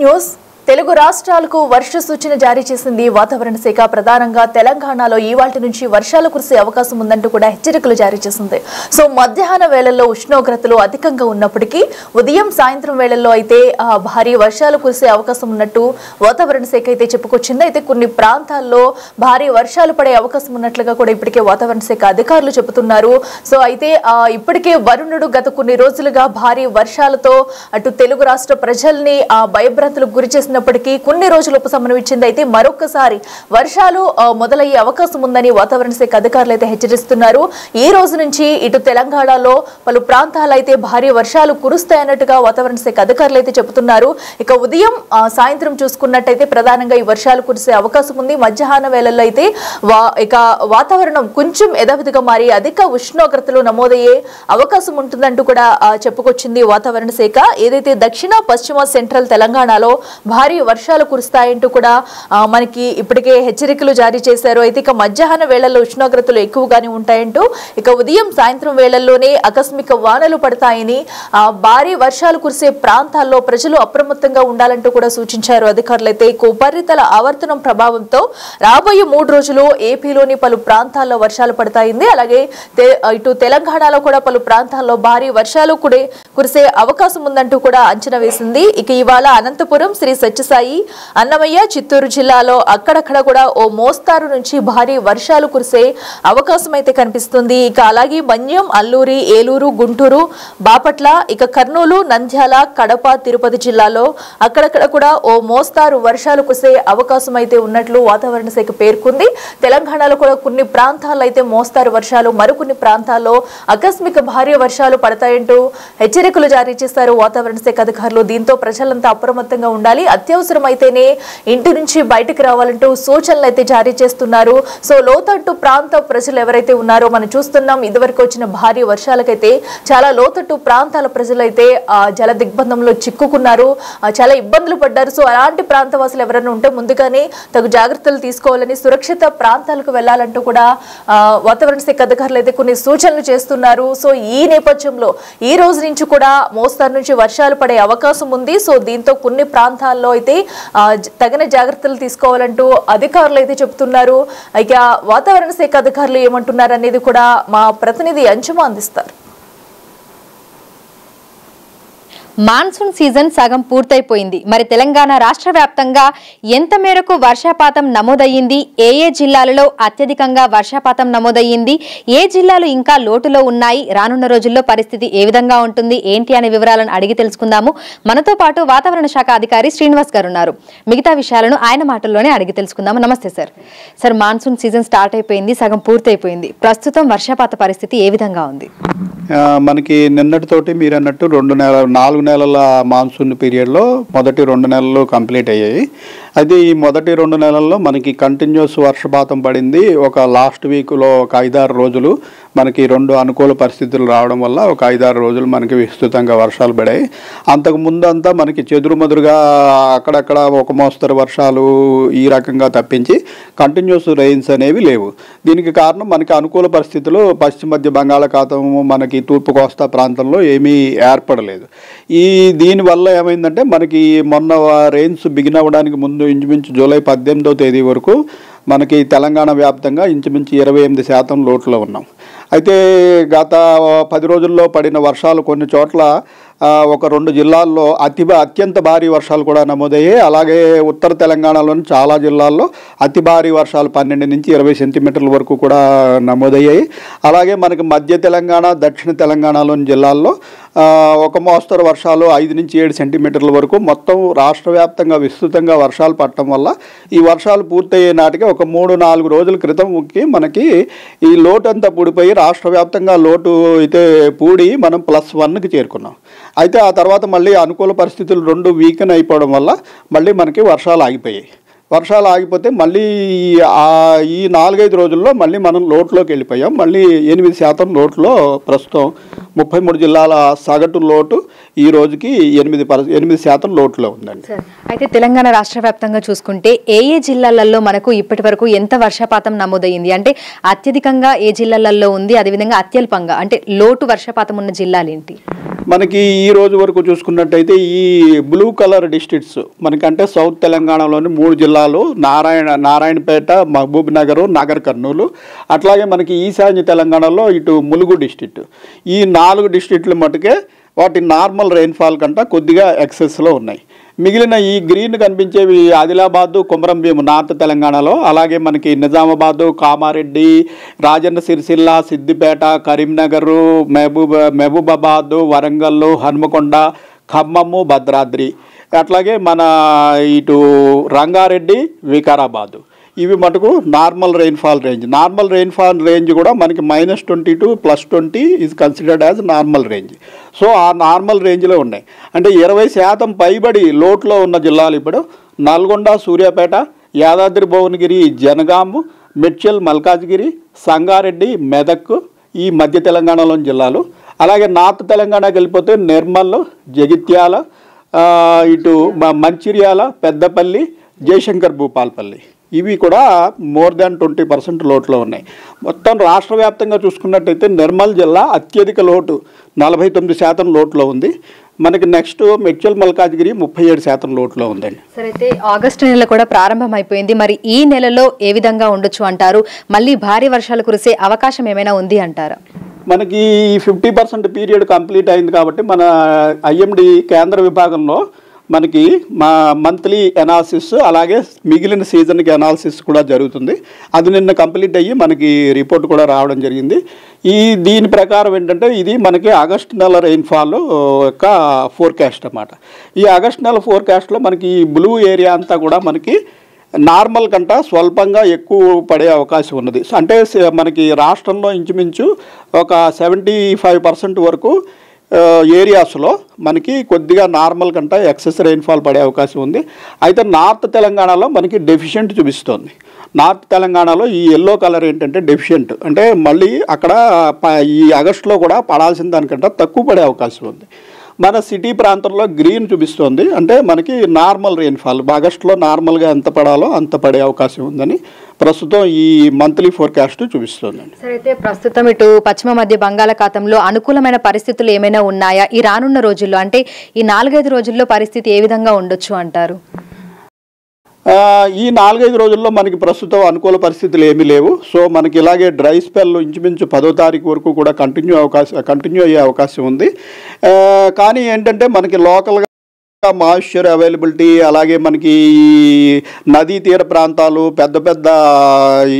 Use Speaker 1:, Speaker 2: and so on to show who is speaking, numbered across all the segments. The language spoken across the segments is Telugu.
Speaker 1: న్యూస్ తెలుగు రాష్ట్రాలకు వర్ష సూచన జారీ చేసింది వాతావరణ శాఖ. ప్రధానంగా తెలంగాణలో ఈవాల్టి నుంచి వర్షాలు కురిసే అవకాశం ఉందంటూ కూడా హెచ్చరికలు జారీ చేసింది. సో మధ్యాహ్న వేళల్లో ఉష్ణోగ్రతలు అధికంగా ఉన్నప్పటికీ ఉదయం సాయంత్రం వేళల్లో అయితే భారీ వర్షాలు కురిసే అవకాశం ఉన్నట్టు వాతావరణ శాఖ అయితే చెప్పుకొచ్చింది. అయితే కొన్ని ప్రాంతాల్లో భారీ వర్షాలు పడే అవకాశం ఉన్నట్లుగా కూడా ఇప్పటికే వాతావరణ శాఖ అధికారులు చెబుతున్నారు. సో అయితే ఇప్పటికే వరుణుడు గత కొన్ని రోజులుగా భారీ వర్షాలతో అటు తెలుగు రాష్ట్ర ప్రజల్ని భయభ్రాంతులకు గురి చేసిన కొన్ని రోజులు ఉపశమనం ఇచ్చింది. అయితే మరొకసారి వర్షాలు మొదలయ్యే అవకాశం ఉందని వాతావరణ శాఖ అధికారులు అయితే హెచ్చరిస్తున్నారు. ఈ రోజు నుంచి ఇటు తెలంగాణలో పలు ప్రాంతాలు అయితే భారీ వర్షాలు కురుస్తాయన్నట్టుగా వాతావరణ శాఖ అధికారులు అయితే చెబుతున్నారు. ఇక ఉదయం సాయంత్రం చూసుకున్నట్టయితే ప్రధానంగా ఈ వర్షాలు కురిసే అవకాశం ఉంది. మధ్యాహ్న వేళల్లో అయితే ఇక వాతావరణం కొంచెం యథావిధిగా మారి అధిక ఉష్ణోగ్రతలు నమోదయ్యే అవకాశం ఉంటుందంటూ కూడా చెప్పుకొచ్చింది వాతావరణ శాఖ. ఏదైతే దక్షిణ పశ్చిమ సెంట్రల్ తెలంగాణలో భారీ వర్షాలు కురుస్తాయంటూ కూడా మనకి ఇప్పటికే హెచ్చరికలు జారీ చేశారు. అయితే ఇక మధ్యాహ్న వేళల్లో ఉష్ణోగ్రతలు ఎక్కువగానే ఉంటాయంటూ, ఇక ఉదయం సాయంత్రం వేళల్లోనే ఆకస్మిక వానలు పడతాయని, భారీ వర్షాలు కురిసే ప్రాంతాల్లో ప్రజలు అప్రమత్తంగా ఉండాలంటూ కూడా సూచించారు అధికారులు. అయితే ఉపరితల ఆవర్తనం ప్రభావంతో రాబోయే 3 రోజులు ఏపీలోని పలు ప్రాంతాల్లో వర్షాలు పడతాయింది. అలాగే ఇటు తెలంగాణలో కూడా పలు ప్రాంతాల్లో భారీ వర్షాలు కురిసే అవకాశం ఉందంటూ కూడా అంచనా వేసింది. ఇక ఇవాళ అనంతపురం, శ్రీ సత్యసాయి, అన్నమయ్య, చిత్తూరు జిల్లాలో అక్కడక్కడ కూడా ఓ మోస్తారు నుంచి భారీ వర్షాలు కురిసే అవకాశం అయితే కనిపిస్తుంది. ఇక అలాగే మన్యం, అల్లూరి, ఏలూరు, గుంటూరు, బాపట్ల, ఇక కర్నూలు, నంద్యాల, కడప, తిరుపతి జిల్లాలో అక్కడక్కడ కూడా ఓ మోస్తారు వర్షాలు కురిసే అవకాశం అయితే ఉన్నట్లు వాతావరణ శాఖ పేర్కొంది. తెలంగాణలో కూడా కొన్ని ప్రాంతాల్లో అయితే మోస్తారు వర్షాలు, మరికొన్ని ప్రాంతాల్లో ఆకస్మిక భారీ వర్షాలు పడతాయంటూ హెచ్చరికలు జారీ చేశారు వాతావరణ శాఖ అధికారులు. దీంతో ప్రజలంతా అప్రమత్తంగా ఉండాలి, అత్యవసరమైతేనే ఇంటి నుంచి బయటకు రావాలంటూ సూచనలు అయితే జారీ చేస్తున్నారు. సో లోతట్టు ప్రాంత ప్రజలు ఎవరైతే ఉన్నారో మనం చూస్తున్నాం, ఇదివరకు వచ్చిన భారీ వర్షాలకైతే చాలా లోతట్టు ప్రాంతాల ప్రజలైతే జల దిగ్బంధంలో చిక్కుకున్నారు, చాలా ఇబ్బందులు పడ్డారు. సో అలాంటి ప్రాంతవాసులు ఎవరైనా ఉంటే ముందుగానే తగు జాగ్రత్తలు తీసుకోవాలని, సురక్షిత ప్రాంతాలకు వెళ్లాలంటూ కూడా వాతావరణ శాఖ అధికారులు అయితే కొన్ని సూచనలు చేస్తున్నారు. సో ఈ నేపథ్యంలో ఈ రోజు నుంచి కూడా మోస్తారు నుంచి వర్షాలు పడే అవకాశం ఉంది. సో దీంతో కొన్ని ప్రాంతాల్లో అయితే తగిన జాగ్రత్తలు తీసుకోవాలంటూ అధికారులు అయితే చెబుతున్నారు. ఇక వాతావరణ శాఖ అధికారులు ఏమంటున్నారు అనేది కూడా మా ప్రతినిధి అంచుమ అందిస్తారు.
Speaker 2: మాన్సూన్ సీజన్ సగం పూర్తయిపోయింది. మరి తెలంగాణ రాష్ట్ర వ్యాప్తంగా ఎంత మేరకు వర్షపాతం నమోదయ్యింది, ఏ జిల్లాలలో అత్యధికంగా వర్షపాతం నమోదయ్యింది, ఏ జిల్లాలు ఇంకా లోటులో ఉన్నాయి, రానున్న రోజుల్లో పరిస్థితి ఏ విధంగా ఉంటుంది ఏంటి అనే వివరాలను అడిగి తెలుసుకుందాము. మనతో పాటు వాతావరణ శాఖ అధికారి శ్రీనివాస్ గారు ఉన్నారు. మిగతా విషయాలను ఆయన మాటల్లోనే అడిగి తెలుసుకుందాము. నమస్తే sir. Sir, monsoon season start అయిపోయింది, సగం పూర్తయిపోయింది. ప్రస్తుతం వర్షపాత పరిస్థితి ఏ విధంగా ఉంది?
Speaker 3: మనకి నిన్నటితోటి మీరు అన్నట్టు 4 నెలల మాన్సూన్ పీరియడ్లో మొదటి 2 నెలలు కంప్లీట్ అయ్యాయి. అయితే ఈ మొదటి 2 నెలల్లో మనకి కంటిన్యూస్ వర్షపాతం పడింది. ఒక లాస్ట్ వీక్లో ఒక 5-6 రోజులు మనకి 2 అనుకూల పరిస్థితులు రావడం వల్ల ఒక 5-6 రోజులు మనకి విస్తృతంగా వర్షాలు పడాయి. అంతకు ముందు అంతా మనకి చెదురుమదురుగా అక్కడక్కడ ఒక మోస్తరు వర్షాలు ఈ రకంగా తప్పించి కంటిన్యూస్ రెయిన్స్ అనేవి లేవు. దీనికి కారణం మనకి అనుకూల పరిస్థితులు పశ్చిమ మధ్య బంగాళాఖాతం, మనకి తూర్పు కోస్తా ప్రాంతంలో ఏమీ ఏర్పడలేదు. దీనివల్ల ఏమైందంటే మనకి మొన్న రెయిన్స్ బిగిన్ అవ్వడానికి ముందు ఇంచుమించు జూలై 18వ తేదీ వరకు మనకి తెలంగాణ వ్యాప్తంగా ఇంచుమించు 28% లోటులో ఉన్నాం. అయితే గత 10 రోజుల్లో పడిన వర్షాలు కొన్ని చోట్ల ఒక 2 జిల్లాల్లో అత్యంత భారీ వర్షాలు కూడా నమోదయ్యాయి. అలాగే ఉత్తర తెలంగాణలోని చాలా జిల్లాల్లో అతి భారీ వర్షాలు 12 నుంచి 20 సెంటీమీటర్ల వరకు కూడా నమోదయ్యాయి. అలాగే మనకి మధ్య తెలంగాణ, దక్షిణ తెలంగాణలోని జిల్లాల్లో ఒక మోస్తరు వర్షాలు 5 నుంచి 7 సెంటీమీటర్ల వరకు మొత్తం రాష్ట్ర వ్యాప్తంగా విస్తృతంగా వర్షాలు పడటం వల్ల ఈ వర్షాలు పూర్తయ్యే నాటికి ఒక 3-4 రోజుల క్రితంకి మనకి ఈ లోటు అంతా పూడిపోయి రాష్ట్ర వ్యాప్తంగా లోటు అయితే పూడి మనం +1కి చేరుకున్నాం. అయితే ఆ తర్వాత మళ్ళీ అనుకూల పరిస్థితులు 2 వీకెన్ అయిపోవడం వల్ల మళ్ళీ మనకి వర్షాలు ఆగిపోయాయి. వర్షాలు ఆగిపోతే మళ్ళీ ఈ 4-5 రోజుల్లో మళ్ళీ మనం లోటులోకి వెళ్ళిపోయాం. మళ్ళీ 8% లోటులో ప్రస్తుతం 33 జిల్లాల సగటు లోటు ఈ రోజుకి 8% లోటులో ఉందండి.
Speaker 2: అయితే తెలంగాణ రాష్ట్ర వ్యాప్తంగా చూసుకుంటే ఏ జిల్లాలలో మనకు ఇప్పటి వరకు ఎంత వర్షపాతం నమోదైంది, అంటే అత్యధికంగా ఏ జిల్లాలలో ఉంది, అదేవిధంగా అత్యల్పంగా అంటే లోటు వర్షపాతం ఉన్న జిల్లాలు ఏంటి?
Speaker 3: మనకి ఈ రోజు వరకు చూసుకున్నట్టయితే ఈ బ్లూ కలర్ డిస్ట్రిక్ట్స్ మనకంటే సౌత్ తెలంగాణలోని 3 జిల్లాలు నారాయణపేట, మహబూబ్ నగర్, నాగర్ కర్నూలు, అట్లాగే మనకి ఈశాన్య తెలంగాణలో ఇటు ములుగు డిస్ట్రిక్ట్. ఈ 4 డిస్ట్రిక్ట్లు మటుకే వాటి నార్మల్ రెయిన్ఫాల్ కంటే కొద్దిగా ఎక్సెస్లో ఉన్నాయి. మిగిలిన ఈ గ్రీన్ కనిపించేవి ఆదిలాబాదు, కొమరంభీం నార్త్ తెలంగాణలో, అలాగే మనకి నిజామాబాదు, కామారెడ్డి, రాజన్న సిరిసిల్ల, సిద్దిపేట, కరీంనగర్, మహబూబాబాదు, వరంగల్, హనుమకొండ, ఖమ్మము, భద్రాద్రి, అట్లాగే మన ఇటు రంగారెడ్డి, వికారాబాదు, ఇవి మటుకు normal rainfall range. Normal rainfall range కూడా మనకి -20 to +20 is considered as normal range. So ఆ నార్మల్ రేంజ్లో ఉన్నాయి. అంటే 20% పైబడి లోట్లో ఉన్న జిల్లాలు ఇప్పుడు నల్గొండ, సూర్యాపేట, యాదాద్రి భువనగిరి, జనగాము, మెడ్చల్, మల్కాజ్గిరి, సంగారెడ్డి, మెదక్ ఈ మధ్య తెలంగాణలోని జిల్లాలు. అలాగే నార్త్ తెలంగాణకి వెళ్ళిపోతే నిర్మల్, జగిత్యాల, ఇటు మంచిర్యాల, పెద్దపల్లి, జయశంకర్ భూపాల్పల్లి, ఇవి కూడా మోర్ దాన్ 20% లోట్లో ఉన్నాయి. మొత్తం రాష్ట్ర వ్యాప్తంగా చూసుకున్నట్టయితే నిర్మల్ జిల్లా అత్యధిక లోటు 49% లోట్లో ఉంది. మనకి నెక్స్ట్ మెడ్చల్, మల్కాజ్గిరి 37% లోట్లో ఉందండి.
Speaker 2: సరే, అయితే ఆగస్టు నెల కూడా ప్రారంభం అయిపోయింది. మరి ఈ నెలలో ఏ విధంగా ఉండొచ్చు అంటారు? మళ్ళీ భారీ వర్షాలు కురిసే అవకాశం ఏమైనా ఉంది అంటారా?
Speaker 3: మనకి 50% పీరియడ్ కంప్లీట్ అయింది కాబట్టి మన IMD కేంద్ర విభాగంలో మనకి మా మంత్లీ ఎనాలిసిస్, అలాగే మిగిలిన సీజన్కి ఎనాలిసిస్ కూడా జరుగుతుంది. అది నిన్న కంప్లీట్ అయ్యి మనకి రిపోర్ట్ కూడా రావడం జరిగింది. దీని ప్రకారం ఏంటంటే ఇది మనకి ఆగస్టు నెల రెయిన్ఫాల్ యొక్క ఫోర్కాస్ట్ అన్నమాట. ఈ ఆగస్టు నెల ఫోర్కాస్ట్లో మనకి బ్లూ ఏరియా అంతా కూడా మనకి నార్మల్ కంటే స్వల్పంగా ఎక్కువ పడే అవకాశం ఉన్నది. అంటే మనకి రాష్ట్రంలో ఇంచుమించు ఒక 75% వరకు ఏరియాస్లో మనకి కొద్దిగా నార్మల్ కంటే ఎక్సెస్ రెయిన్ఫాల్ పడే అవకాశం ఉంది. అయితే నార్త్ తెలంగాణలో మనకి డెఫిషియెంట్ చూపిస్తోంది. నార్త్ తెలంగాణలో ఈ ఎల్లో కలర్ ఏంటంటే డెఫిషియెంట్, అంటే మళ్ళీ అక్కడ ఈ ఆగస్టులో కూడా పడాల్సిన దానికంటే తక్కువ పడే అవకాశం ఉంది. మన సిటీ ప్రాంతంలో గ్రీన్ చూపిస్తోంది, అంటే మనకి నార్మల్ రెయిన్ఫాల్ ఆగస్టులో నార్మల్గా ఎంత పడాలో అంత పడే అవకాశం ఉందని ప్రస్తుతం ఈ మంత్లీ ఫోర్కాస్ట్ చూపిస్తోందండి.
Speaker 2: సరే, అయితే ప్రస్తుతం ఇటు పశ్చిమ మధ్య బంగాళాఖాతంలో అనుకూలమైన పరిస్థితులు ఏమైనా ఉన్నాయా ఈ రానున్న రోజుల్లో? అంటే ఈ 4-5 రోజుల్లో పరిస్థితి ఏ విధంగా ఉండొచ్చు అంటారు?
Speaker 3: ఈ 4-5 రోజుల్లో మనకి ప్రస్తుతం అనుకూల పరిస్థితులు ఏమీ లేవు. సో మనకి ఇలాగే డ్రై స్పెల్ ఇంచుమించు 10వ తారీఖు వరకు కూడా కంటిన్యూ అయ్యే అవకాశం ఉంది. కానీ ఏంటంటే మనకి లోకల్గా మాయిశ్చర్ అవైలబిలిటీ, అలాగే మనకి నదీ తీర ప్రాంతాలు, పెద్ద పెద్ద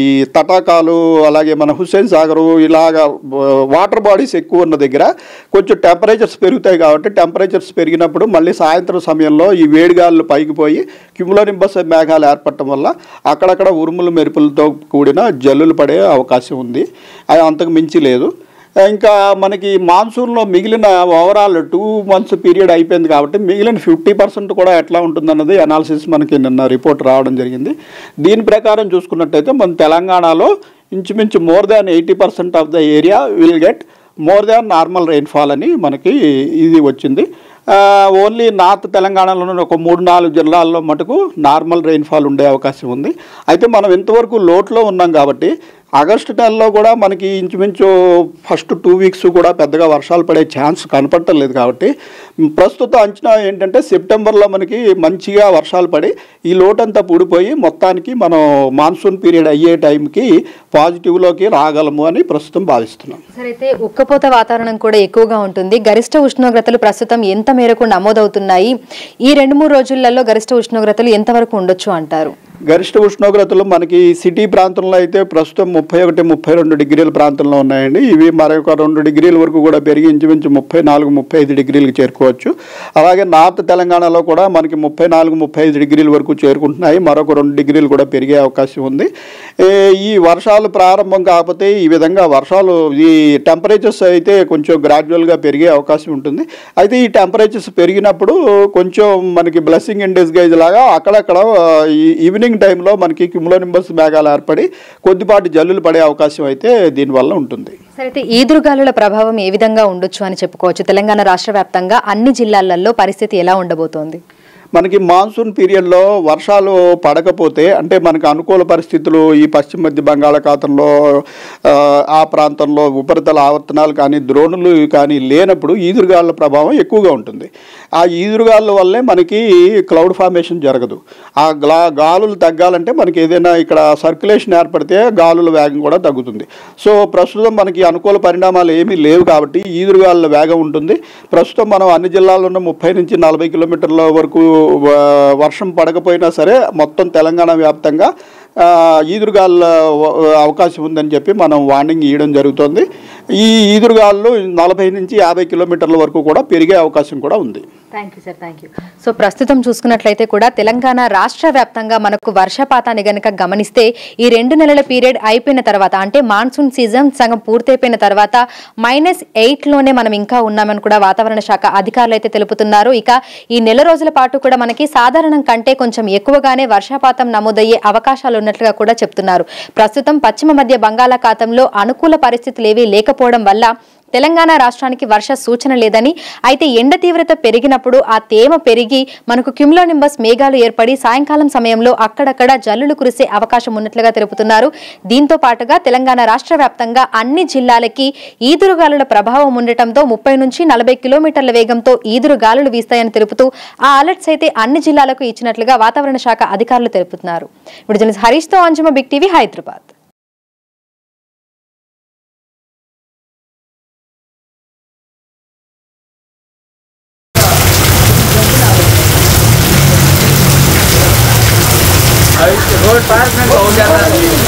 Speaker 3: ఈ తటాకాలు, అలాగే మన హుస్సేన్ సాగరు, ఇలాగా వాటర్ బాడీస్ ఎక్కువ ఉన్న దగ్గర కొంచెం టెంపరేచర్స్ పెరుగుతాయి. కాబట్టి టెంపరేచర్స్ పెరిగినప్పుడు మళ్ళీ సాయంత్రం సమయంలో ఈ వేడిగాళ్ళు పైకి పోయి క్యుములోనింబస్ మేఘాలు ఏర్పడటం వల్ల అక్కడక్కడ ఉరుములు మెరుపులతో కూడిన జల్లులు పడే అవకాశం ఉంది. అది అంతకు మించి లేదు. ఇంకా మనకి మాన్సూన్లో మిగిలిన ఓవరాల్ 2 months పీరియడ్ అయిపోయింది కాబట్టి మిగిలిన 50% కూడా ఎట్లా ఉంటుందన్నది అనాలిసిస్ మనకి నిన్న రిపోర్ట్ రావడం జరిగింది. దీని ప్రకారం చూసుకున్నట్టయితే మన తెలంగాణలో ఇంచుమించు more than 80% of the area will get more than normal rainfall అని మనకి ఇది వచ్చింది. ఓన్లీ నార్త్ తెలంగాణలోని ఒక 3-4 జిల్లాల్లో మటుకు నార్మల్ రెయిన్ఫాల్ ఉండే అవకాశం ఉంది. అయితే మనం ఇంతవరకు లోట్లో ఉన్నాం కాబట్టి ఆగస్టు నెలలో కూడా మనకి ఇంచుమించు ఫస్ట్ 2 weeks కూడా పెద్దగా వర్షాలు పడే ఛాన్స్ కనపడలేదు. కాబట్టి ప్రస్తుత అంచనా ఏంటంటే సెప్టెంబర్లో మనకి మంచిగా వర్షాలు పడి ఈ లోటంతా పూడిపోయి మొత్తానికి మనం మాన్సూన్ పీరియడ్ అయ్యే టైంకి పాజిటివ్లోకి రాగలము అని ప్రస్తుతం భావిస్తున్నాం.
Speaker 2: సరే, అయితే ఉక్కపోత వాతావరణం కూడా ఎక్కువగా ఉంటుంది. గరిష్ట ఉష్ణోగ్రతలు ప్రస్తుతం ఎంత మేరకు నమోదవుతున్నాయి? ఈ 2-3 రోజులలో గరిష్ట ఉష్ణోగ్రతలు ఎంతవరకు ఉండొచ్చు అంటారు?
Speaker 3: గరిష్ట ఉష్ణోగ్రతలు మనకి సిటీ ప్రాంతంలో అయితే ప్రస్తుతం 31-32 డిగ్రీల ప్రాంతంలో ఉన్నాయండి. ఇవి మరొక 2 డిగ్రీల వరకు కూడా పెరిగి ఇంచుమించు 34-35 డిగ్రీలకు చేరుకోవచ్చు. అలాగే నార్త్ తెలంగాణలో కూడా మనకి 34-35 డిగ్రీల వరకు చేరుకుంటున్నాయి. మరొక 2 డిగ్రీలు కూడా పెరిగే అవకాశం ఉంది. ఈ వర్షాలు ప్రారంభం కాకపోతే ఈ విధంగా వర్షాలు ఈ టెంపరేచర్స్ అయితే కొంచెం గ్రాడ్యువల్గా పెరిగే అవకాశం ఉంటుంది. అయితే ఈ టెంపరేచర్స్ పెరిగినప్పుడు కొంచెం మనకి బ్లెస్సింగ్ ఇన్ డిస్గైజ్ లాగా అక్కడక్కడ ఈవినింగ్ టైంలో మనకి క్యుములోనింబస్ మేఘాలు ఏర్పడి కొద్దిపాటి జల్లులు పడే అవకాశం అయితే దీనివల్ల ఉంటుంది.
Speaker 2: సరే, అయితే ఈదురుగాలుల ప్రభావం ఏ విధంగా ఉండొచ్చు అని చెప్పుకోవచ్చు? తెలంగాణ రాష్ట్ర వ్యాప్తంగా అన్ని జిల్లాలలో పరిస్థితి ఎలా ఉండబోతోంది?
Speaker 3: మనకి మాన్సూన్ పీరియడ్లో వర్షాలు పడకపోతే అంటే మనకు అనుకూల పరిస్థితులు ఈ పశ్చిమ మధ్య బంగాళాఖాతంలో ఆ ప్రాంతంలో ఉపరితల ఆవర్తనాలు కానీ ద్రోణులు కానీ లేనప్పుడు ఈదురుగాలుల ప్రభావం ఎక్కువగా ఉంటుంది. ఆ ఈదురుగాలుల వల్లే మనకి క్లౌడ్ ఫార్మేషన్ జరగదు. ఆ గాలులు తగ్గాలంటే మనకి ఏదైనా ఇక్కడ సర్క్యులేషన్ ఏర్పడితే గాలుల వేగం కూడా తగ్గుతుంది. సో ప్రస్తుతం మనకి అనుకూల పరిణామాలు ఏమీ లేవు కాబట్టి ఈదురుగాలుల వేగం ఉంటుంది. ప్రస్తుతం మనం అన్ని జిల్లాల్లో ఉన్న 30 నుంచి 40 కిలోమీటర్ల వరకు వర్షం పడకపోయినా సరే మొత్తం తెలంగాణ వ్యాప్తంగా ఈదురుగాలుల అవకాశం ఉందని చెప్పి మనం వార్నింగ్ ఇవ్వడం జరుగుతుంది. ఈ ఈదురుగాలు 40 నుంచి 50 కిలోమీటర్ల వరకు కూడా పెరిగే అవకాశం కూడా ఉంది.
Speaker 2: Thank you sir, thank you. So ప్రస్తుతం చూసుకున్నట్లయితే కూడా తెలంగాణ రాష్ట్ర వ్యాప్తంగా మనకు వర్షపాతాన్ని గనక గమనిస్తే ఈ 2 నెలల పీరియడ్ అయిపోయిన తర్వాత అంటే మాన్సూన్ సీజన్ సగం పూర్తయిపోయిన తర్వాత -8లోనే మనం ఇంకా ఉన్నామని కూడా వాతావరణ శాఖ అధికారులు అయితే తెలుపుతున్నారు. ఇక ఈ నెల రోజుల పాటు కూడా మనకి సాధారణం కంటే కొంచెం ఎక్కువగానే వర్షపాతం నమోదయ్యే అవకాశాలు ఉన్నట్లుగా కూడా చెప్తున్నారు. ప్రస్తుతం పశ్చిమ మధ్య బంగాళాఖాతంలో అనుకూల పరిస్థితులు ఏవీ లేకపోవడం వల్ల తెలంగాణ రాష్ట్రానికి వర్ష సూచన లేదని, అయితే ఎండ తీవ్రత పెరిగినప్పుడు ఆ తేమ పెరిగి మనకు క్యుములోనింబస్ మేఘాలు ఏర్పడి సాయంకాలం సమయంలో అక్కడక్కడ జల్లులు కురిసే అవకాశం ఉన్నట్లుగా తెలుపుతున్నారు. దీంతో పాటుగా తెలంగాణ రాష్ట్ర వ్యాప్తంగా అన్ని జిల్లాలకి ఈదురుగాలుల ప్రభావం ఉండటంతో 30 నుంచి 40 కిలోమీటర్ల వేగంతో ఈదురుగాలులు వీస్తాయని తెలుపుతూ ఆ అలర్ట్స్ అయితే అన్ని జిల్లాలకు ఇచ్చినట్లుగా వాతావరణ శాఖ అధికారులు తెలుపుతున్నారు. ఇప్పుడు జర్నలిస్ట్ హరీష్తో Anjuma, big TV, Hyderabad.
Speaker 4: Road park में बहुत ज़्यादा